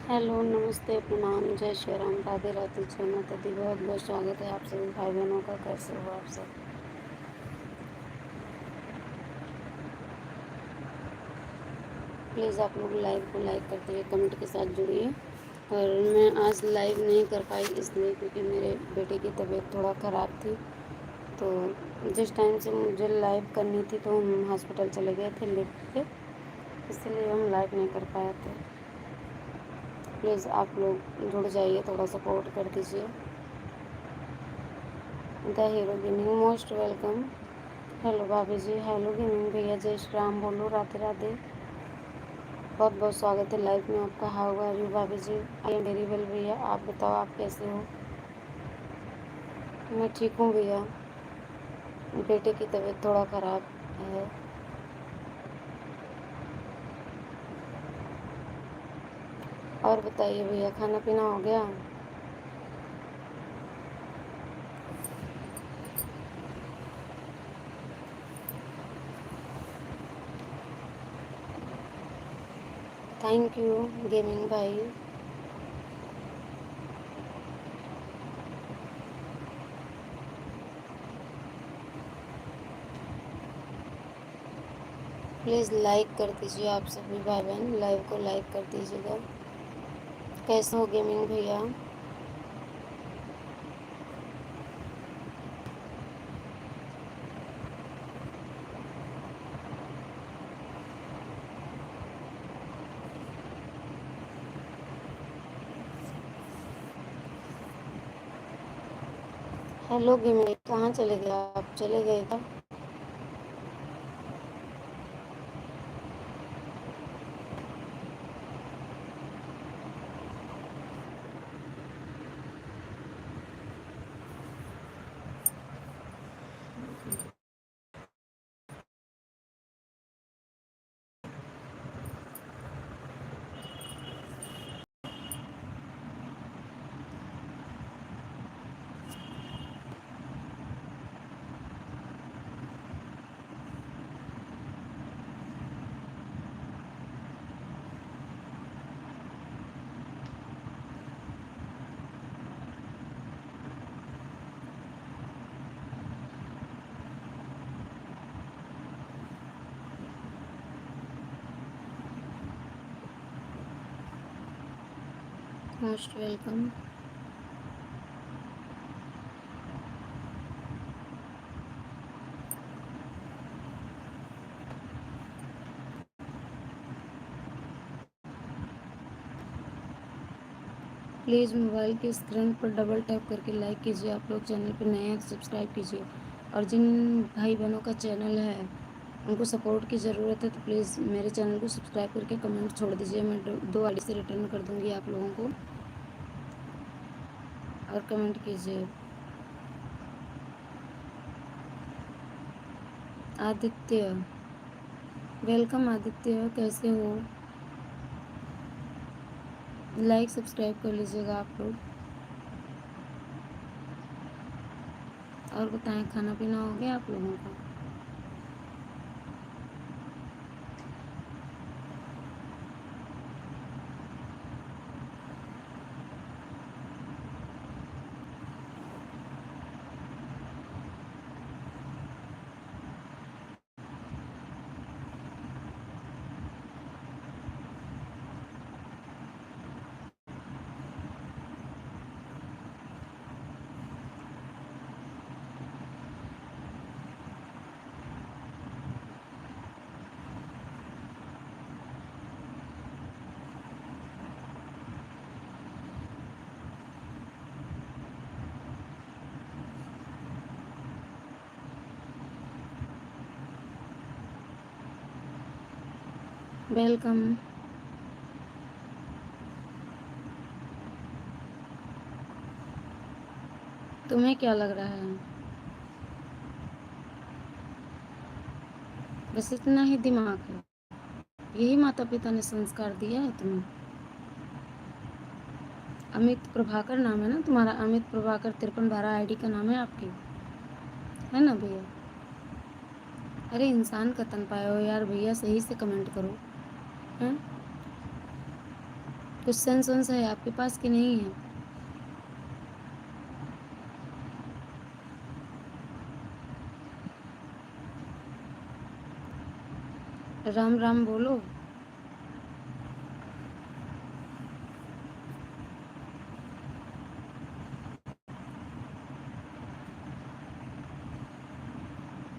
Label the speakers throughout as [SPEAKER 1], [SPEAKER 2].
[SPEAKER 1] Hello, नमस्ते, प्रणाम, जय श्री राम, राधे राधे, जय माता दी। बहुत बहुत स्वागत है आप सभी भाई बहनों का। कैसे हो आप सब? प्लीज़ आप लोग लाइव को लाइक करते हुए कमेंट के साथ जुड़िए। और मैं आज लाइव नहीं कर पाई इसलिए क्योंकि मेरे बेटे की तबीयत थोड़ा ख़राब थी। तो जिस टाइम से मुझे लाइव करनी थी तो हम हॉस्पिटल चले गए थे लिफ्ट पे, इसलिए हम लाइव नहीं कर पाए थे। प्लीज़ आप लोग जुड़ जाइए, थोड़ा सपोर्ट कर दीजिए। The hero gaming most welcome. Hello भाभी जी, हेलो गेमिंग भैया, जय श्री राम, बोलो राधे राधे। बहुत बहुत स्वागत है लाइव में आपका। हाउ आर यू भाभी जी? आई एम वेरी वेल भैया, आप बताओ आप कैसे हो? मैं ठीक हूँ भैया, बेटे की तबीयत थोड़ा ख़राब है। और बताइए भैया, खाना पीना हो गया? थैंक यू गेमिंग भाई। प्लीज़ लाइक कर दीजिए आप सभी भाई बहन, लाइव को लाइक कर दीजिएगा। कैसे हो गेमिंग भैया? हेलो गेमिंग, कहाँ चले गए आप? चले गए क्या? Most welcome. प्लीज़ मोबाइल की स्क्रीन पर डबल टैप करके लाइक कीजिए। आप लोग चैनल पर नए हैं तो सब्सक्राइब कीजिए। और जिन भाई बहनों का चैनल है उनको सपोर्ट की ज़रूरत है तो प्लीज़ मेरे चैनल को सब्सक्राइब करके कमेंट छोड़ दीजिए। मैं दो आईडी से रिटर्न कर दूँगी आप लोगों को। और कमेंट कीजिए। आदित्य, वेलकम आदित्य, कैसे हो? लाइक सब्सक्राइब कर लीजिएगा आप लोग। और बताएं, खाना पीना हो गया आप लोगों का? वेलकम। तुम्हें क्या लग रहा है? बस इतना ही दिमाग है? यही माता पिता ने संस्कार दिया है तुम्हें? अमित प्रभाकर नाम है ना तुम्हारा? अमित प्रभाकर 5312 आईडी का नाम है आपकी, है ना भैया? अरे इंसान का तन पाए हो यार भैया, सही से कमेंट करो। हैं? कुछ सेंस वेंस है आपके पास कि नहीं है? राम राम बोलो।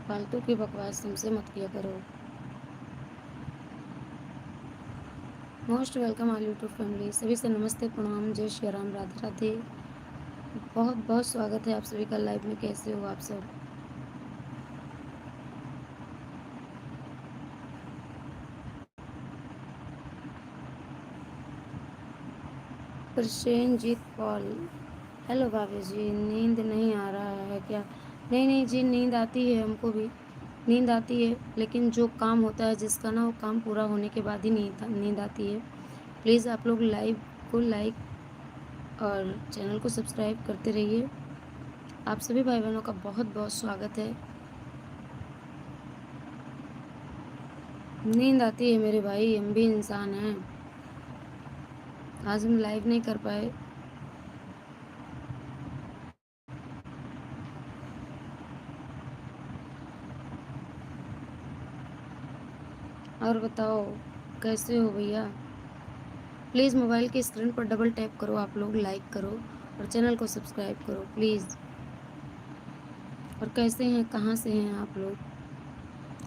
[SPEAKER 1] फालतू की बकवास तुमसे मत किया करो। Most welcome all YouTube family, सभी से नमस्ते, प्रणाम, जय श्री राम, राधे राधे। बहुत बहुत स्वागत है आप सभी का लाइव में। कैसे हो आप सब? प्रसेनजीत पॉल, हेलो भाभी जी। नींद नहीं आ रहा है क्या? नहीं नहीं जी, नींद आती है, हमको भी नींद आती है, लेकिन जो काम होता है जिसका ना, वो काम पूरा होने के बाद ही नींद आती है। प्लीज़ आप लोग लाइव को लाइक और चैनल को सब्सक्राइब करते रहिए। आप सभी भाई बहनों का बहुत बहुत स्वागत है। नींद आती है मेरे भाई, हम भी इंसान हैं। आज हम लाइव नहीं कर पाए। और बताओ कैसे हो भैया? प्लीज़ मोबाइल की स्क्रीन पर डबल टैप करो, आप लोग लाइक करो और चैनल को सब्सक्राइब करो प्लीज़। और कैसे हैं, कहाँ से हैं आप लोग?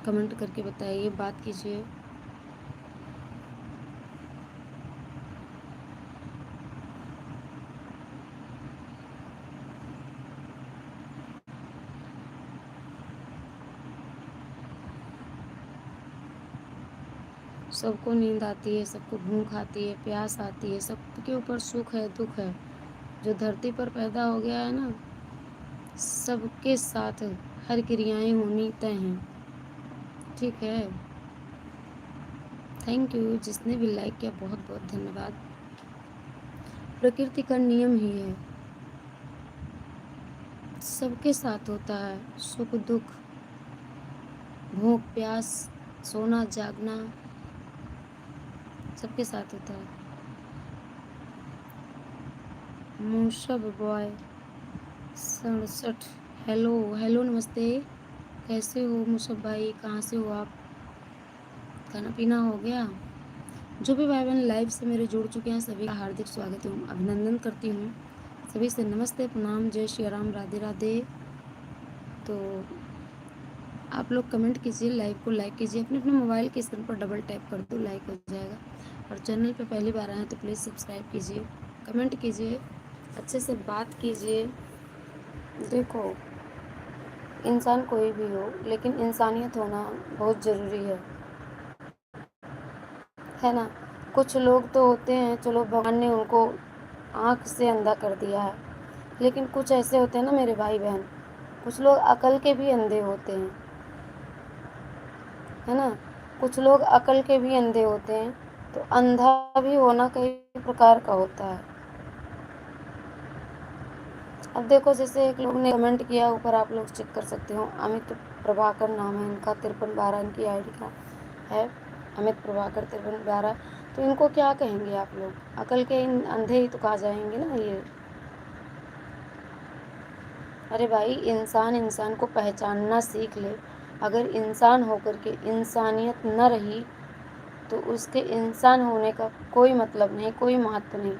[SPEAKER 1] कमेंट करके बताइए, बात कीजिए। सबको नींद आती है, सबको भूख आती है, प्यास आती है, सबके ऊपर सुख है, दुख है। जो धरती पर पैदा हो गया है ना, सबके साथ हर क्रियाएं होनी तय हैं। ठीक है, थैंक यू जिसने भी लाइक किया, बहुत बहुत धन्यवाद। प्रकृति का नियम ही है, सबके साथ होता है सुख दुख, भूख प्यास, सोना जागना, सबके साथ होता है। मूसब बॉय 67, हेलो हेलो नमस्ते। कैसे हो मूसब भाई, कहाँ से हो आप? खाना पीना हो गया? जो भी भाई बहन लाइव से मेरे जुड़ चुके हैं, सभी का हार्दिक स्वागत हूँ, अभिनंदन करती हूँ। सभी से नमस्ते, प्रणाम, जय श्री राम, राधे राधे। तो आप लोग कमेंट कीजिए, लाइव को लाइक कीजिए, अपने अपने मोबाइल की स्क्रीन पर डबल टैप कर दो, लाइक हो जाएगा। और चैनल पे पहली बार आए हैं तो प्लीज़ सब्सक्राइब कीजिए, कमेंट कीजिए, अच्छे से बात कीजिए। देखो, इंसान कोई भी हो, लेकिन इंसानियत होना बहुत ज़रूरी है ना। कुछ लोग तो होते हैं, चलो भगवान ने उनको आँख से अंधा कर दिया है, लेकिन कुछ ऐसे होते हैं ना मेरे भाई बहन, कुछ लोग अकल के भी अंधे होते हैं, है ना। कुछ लोग अकल के भी अंधे होते हैं, तो अंधा भी होना कई प्रकार का होता है। अब देखो, जैसे एक लोग ने कमेंट किया, ऊपर आप लोग चेक कर सकते हो, अमित प्रभाकर नाम है इनका, 5312 इनकी आईडी का है, अमित प्रभाकर 5312। तो इनको क्या कहेंगे आप लोग? अकल के इन अंधे ही तो कहा जाएंगे ना ये। अरे भाई, इंसान इंसान को पहचानना सीख ले। अगर इंसान होकर के इंसानियत न रही तो उसके इंसान होने का कोई मतलब नहीं, कोई महत्व नहीं।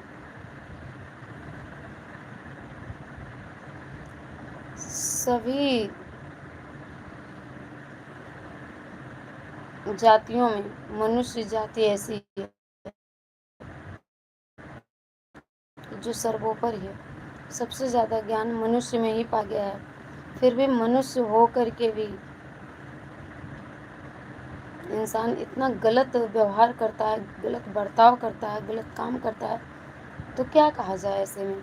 [SPEAKER 1] सभी जातियों में मनुष्य जाति ऐसी है जो सर्वोपरि है। सबसे ज़्यादा ज्ञान मनुष्य में ही पा गया है। फिर भी मनुष्य हो कर के भी इंसान इतना गलत व्यवहार करता है, गलत बर्ताव करता है, गलत काम करता है, तो क्या कहा जाए ऐसे में?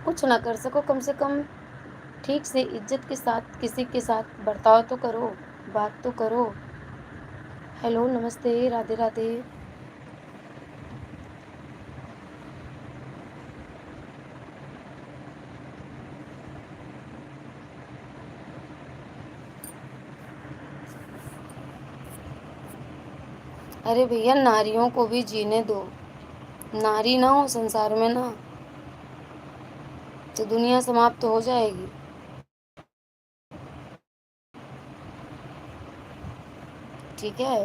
[SPEAKER 1] कुछ ना कर सको, कम से कम ठीक से इज्जत के साथ किसी के साथ बर्ताव तो करो, बात तो करो। हेलो नमस्ते, राधे राधे। अरे भैया, नारियों को भी जीने दो। नारी ना हो संसार में ना, तो दुनिया समाप्त हो जाएगी। ठीक है।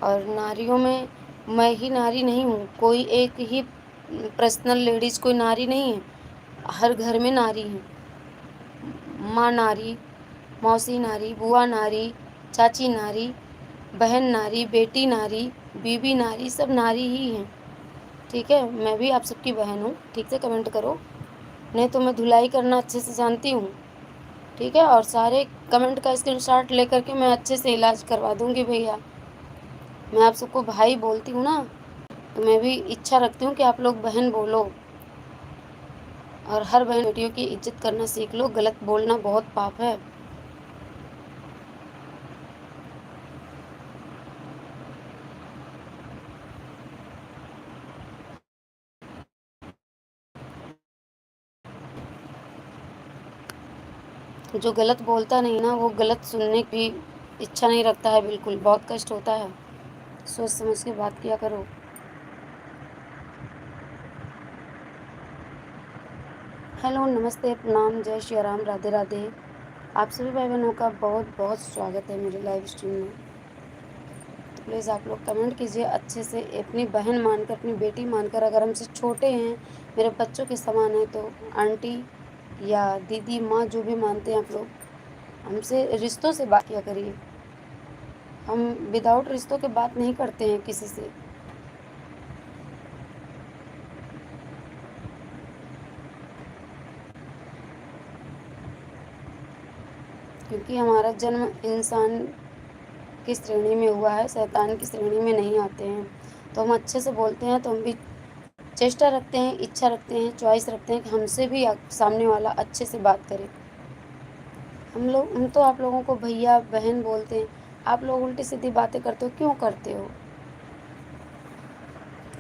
[SPEAKER 1] और नारियों में मैं ही नारी नहीं हूँ, कोई एक ही पर्सनल लेडीज़ कोई नारी नहीं है। हर घर में नारी है। माँ नारी, मौसी नारी, बुआ नारी, चाची नारी, बहन नारी, बेटी नारी, बीबी नारी, सब नारी ही हैं। ठीक है, मैं भी आप सबकी बहन हूँ। ठीक से कमेंट करो, नहीं तो मैं धुलाई करना अच्छे से जानती हूँ। ठीक है, और सारे कमेंट का स्क्रीनशॉट लेकर के मैं अच्छे से इलाज करवा दूँगी भैया। मैं आप सबको भाई बोलती हूँ ना, तो मैं भी इच्छा रखती हूँ कि आप लोग बहन बोलो, और हर बहन बेटियों की इज्जत करना सीख लो। गलत बोलना बहुत पाप है। जो गलत बोलता नहीं ना, वो गलत सुनने की इच्छा नहीं रखता है बिल्कुल। बहुत कष्ट होता है। सोच समझ के बात किया करो। हेलो, नमस्ते, प्रणाम, जय श्री राम, राधे राधे। आप सभी भाई बहनों का बहुत बहुत स्वागत है मेरे लाइव स्ट्रीम में। तो प्लीज़ आप लोग कमेंट कीजिए अच्छे से। अपनी बहन मानकर, अपनी बेटी मानकर, अगर हमसे छोटे हैं, मेरे बच्चों के समान हैं, तो आंटी या दीदी, माँ, जो भी मानते हैं आप लोग, हमसे रिश्तों से बात किया करिए। हम विदाउट रिश्तों के बात नहीं करते हैं किसी से। क्योंकि हमारा जन्म इंसान की श्रेणी में हुआ है, शैतान की श्रेणी में नहीं आते हैं। तो हम अच्छे से बोलते हैं, तो हम भी चेष्टा रखते हैं, इच्छा रखते हैं, चॉइस रखते हैं कि हमसे भी सामने वाला अच्छे से बात करे। हम तो आप लोगों को भैया बहन बोलते हैं। आप लोग उल्टी सीधी बातें करते हो, क्यों करते हो?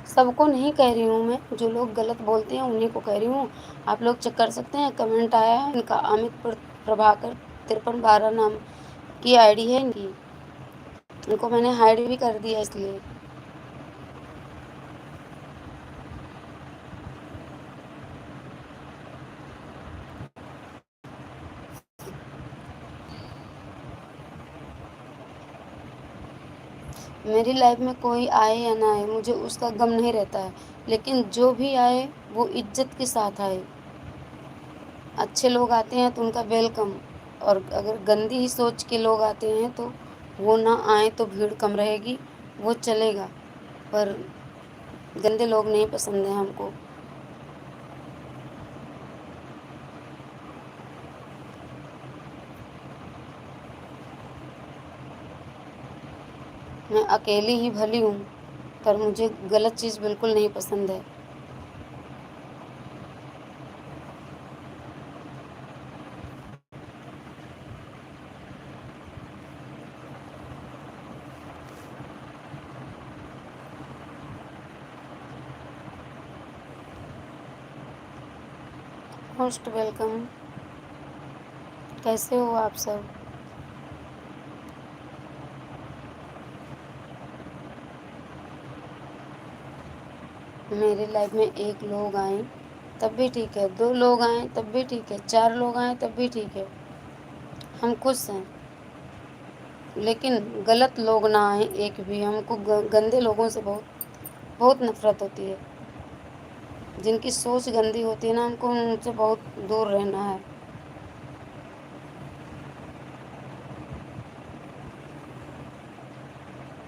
[SPEAKER 1] सबको नहीं कह रही हूँ मैं, जो लोग गलत बोलते हैं उन्हीं को कह रही हूँ। आप लोग चेक कर सकते हैं, कमेंट आया है इनका, अमित प्रभाकर 5312 नाम की आईडी है इनकी। इनको मैंने हाइड भी कर दिया इसलिए। मेरी लाइफ में कोई आए या ना आए, मुझे उसका गम नहीं रहता है। लेकिन जो भी आए वो इज्जत के साथ आए। अच्छे लोग आते हैं तो उनका वेलकम, और अगर गंदी ही सोच के लोग आते हैं तो वो ना आए, तो भीड़ कम रहेगी, वो चलेगा। पर गंदे लोग नहीं पसंद हैं हमको। मैं अकेली ही भली हूँ, पर मुझे गलत चीज़ बिल्कुल नहीं पसंद है। Most welcome. कैसे हो आप सब? मेरी लाइफ में एक लोग आए तब भी ठीक है, 2 लोग आएँ तब भी ठीक है, 4 लोग आएँ तब भी ठीक है। हम खुश हैं। लेकिन गलत लोग ना आए एक भी। हमको गंदे लोगों से बहुत बहुत नफ़रत होती है। जिनकी सोच गंदी होती है ना, हमको उनसे बहुत दूर रहना है।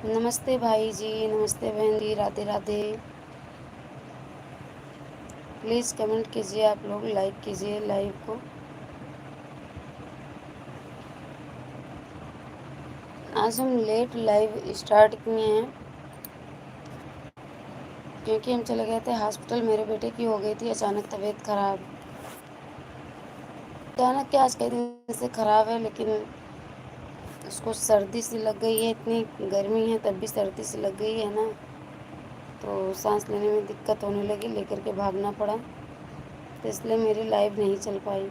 [SPEAKER 1] नमस्ते भाई जी, नमस्ते बहन जी, राधे राधे। प्लीज़ कमेंट कीजिए आप लोग, लाइक कीजिए लाइव को। आज हम लेट लाइव स्टार्ट किए हैं क्योंकि हम चले गए थे हॉस्पिटल। मेरे बेटे की हो गई थी अचानक तबीयत ख़राब। अचानक क्या, आज कई दिन से ख़राब है, लेकिन उसको सर्दी सी लग गई है। इतनी गर्मी है तब भी सर्दी सी लग गई है ना, तो सांस लेने में दिक्कत होने लगी, लेकर के भागना पड़ा। तो इसलिए मेरी लाइव नहीं चल पाई।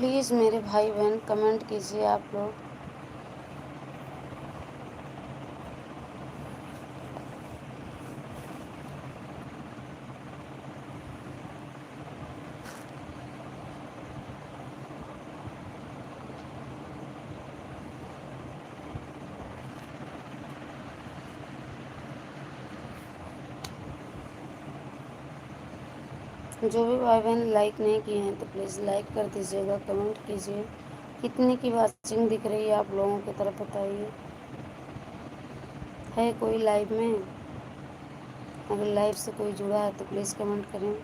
[SPEAKER 1] प्लीज़ मेरे भाई बहन कमेंट कीजिए आप लोग। जो भी भाई बहन लाइक नहीं किए हैं तो प्लीज़ लाइक कर दीजिएगा, कमेंट कीजिए। कितने की वाचिंग दिख रही है आप लोगों की तरफ बताइए। है कोई लाइव में? अगर लाइव से कोई जुड़ा है तो प्लीज़ कमेंट करें।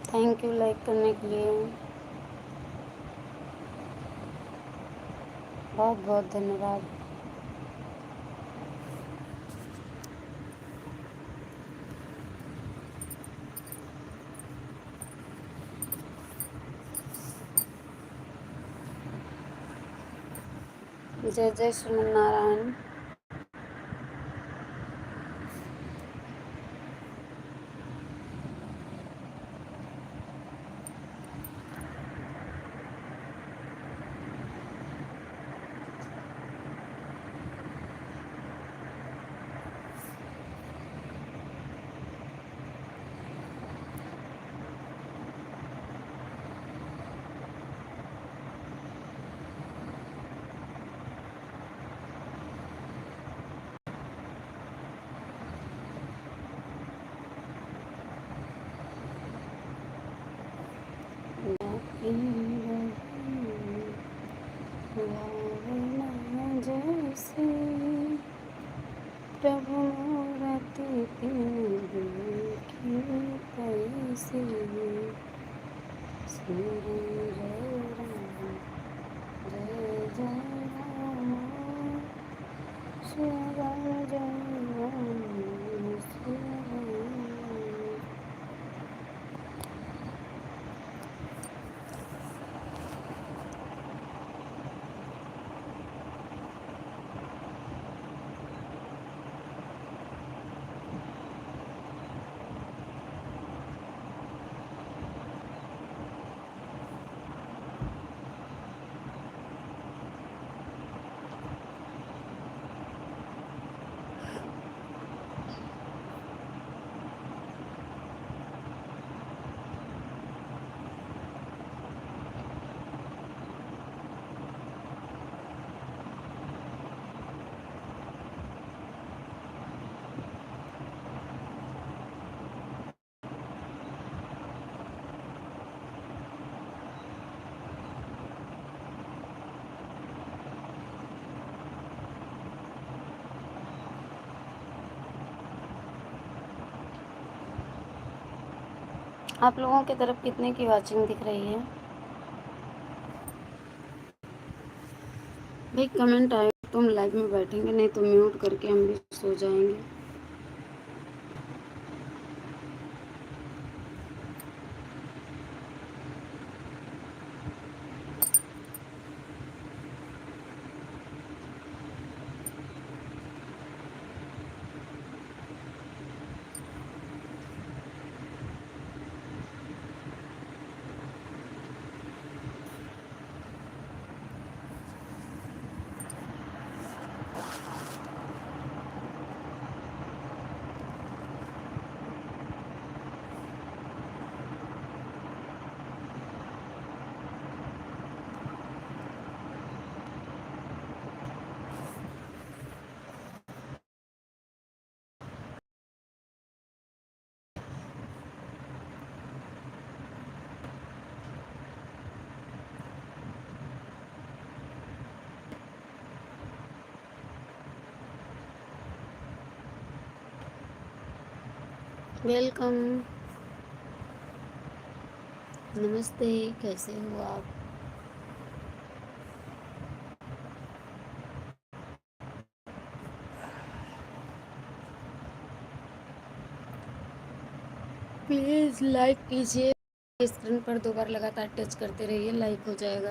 [SPEAKER 1] थैंक यू लाइक करने के लिए, बहुत बहुत धन्यवाद। जय जय श्रीमन्नारायण। जैसे प्रभु मूरति की कैसी श्री जय राम जय जय राम श्री राम जय राम श्री राम। आप लोगों की तरफ कितने की वाचिंग दिख रही है भाई? कमेंट आए तो हम लाइव में बैठेंगे, नहीं तो म्यूट करके हम भी सो जाएंगे। वेलकम, नमस्ते, कैसे हो आप? प्लीज़ लाइक कीजिए। स्क्रीन पर 2 बार लगातार टच करते रहिए, लाइक हो जाएगा।